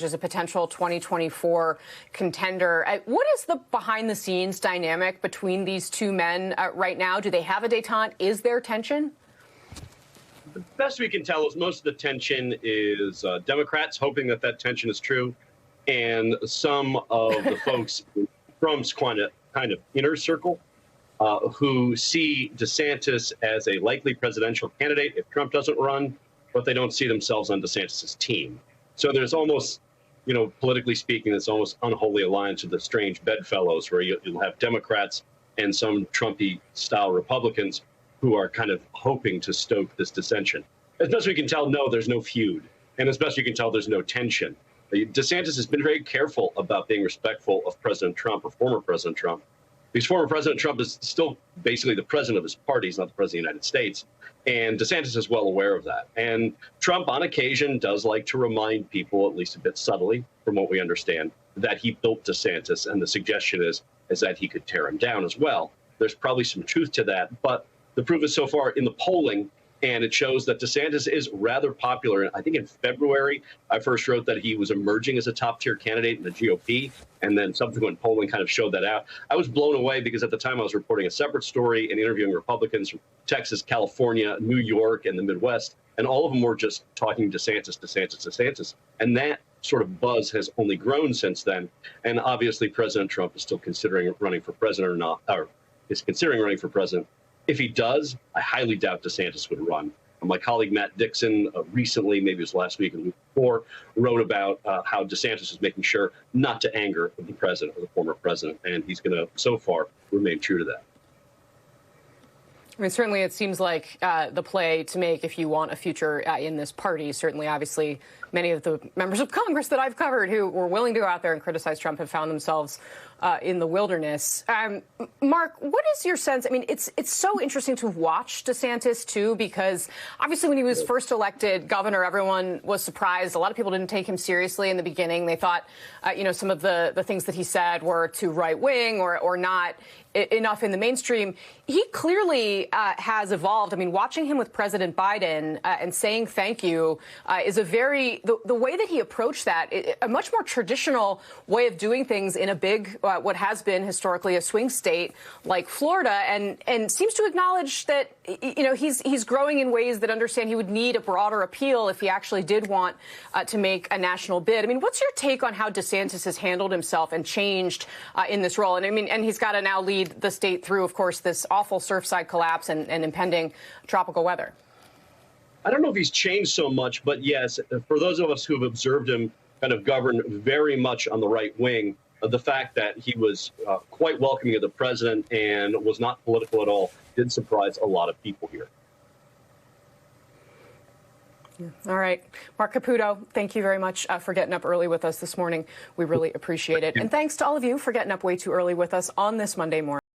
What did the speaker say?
as a potential 2024 contender. What is the behind-the-scenes dynamic between these two men right now? Do they have a détente? Is there tension? The best we can tell is most of the tension is Democrats hoping that that tension is true, and some of the folks in Trump's kind of inner circle who see DeSantis as a likely presidential candidate if Trump doesn't run, but they don't see themselves on DeSantis's team. So there's almost, politically speaking, it's almost unholy alliance of the strange bedfellows where you'll have Democrats and some Trumpy-style Republicans who are kind of hoping to stoke this dissension. As best we can tell, no, there's no feud. And as best you can tell, there's no tension. DeSantis has been very careful about being respectful of President Trump or former President Trump, because former President Trump is still basically the president of his party. He's not the president of the United States. And DeSantis is well aware of that. And Trump, on occasion, does like to remind people, at least a bit subtly, from what we understand, that he built DeSantis. And the suggestion is that he could tear him down as well. There's probably some truth to that. But the proof is so far in the polling, and it shows that DeSantis is rather popular. I think in February, I first wrote that he was emerging as a top-tier candidate in the GOP, and then subsequent polling kind of showed that out. I was blown away because at the time I was reporting a separate story and interviewing Republicans from Texas, California, New York, and the Midwest, and all of them were just talking DeSantis, DeSantis, DeSantis. And that sort of buzz has only grown since then. And obviously, President Trump is still considering running for president or is considering running for president. If he does, I highly doubt DeSantis would run. My colleague Matt Dixon recently, maybe it was last week and the week before, wrote about how DeSantis is making sure not to anger the president or the former president, and he's going to, so far, remain true to that. I mean, certainly it seems like the play to make if you want a future in this party. Certainly, obviously, many of the members of Congress that I've covered who were willing to go out there and criticize Trump have found themselves in the wilderness. Mark, what is your sense? I mean, it's so interesting to watch DeSantis, too, because obviously when he was first elected governor, everyone was surprised. A lot of people didn't take him seriously in the beginning. They thought, some of the things that he said were too right wing or not enough in the mainstream. He clearly has evolved. I mean, watching him with President Biden and saying thank you is a the way that he approached that, a much more traditional way of doing things in a big, what has been historically a swing state like Florida, and seems to acknowledge that, he's growing in ways that understand he would need a broader appeal if he actually did want to make a national bid. I mean, what's your take on how DeSantis has handled himself and changed in this role? And I mean, and he's got to now lead the state through, of course, this awful Surfside collapse and impending tropical weather. I don't know if he's changed so much, but yes, for those of us who have observed him kind of govern very much on the right wing, the fact that he was quite welcoming of the president and was not political at all did surprise a lot of people here. All right. Mark Caputo, thank you very much for getting up early with us this morning. We really appreciate it. And thanks to all of you for getting up way too early with us on this Monday morning.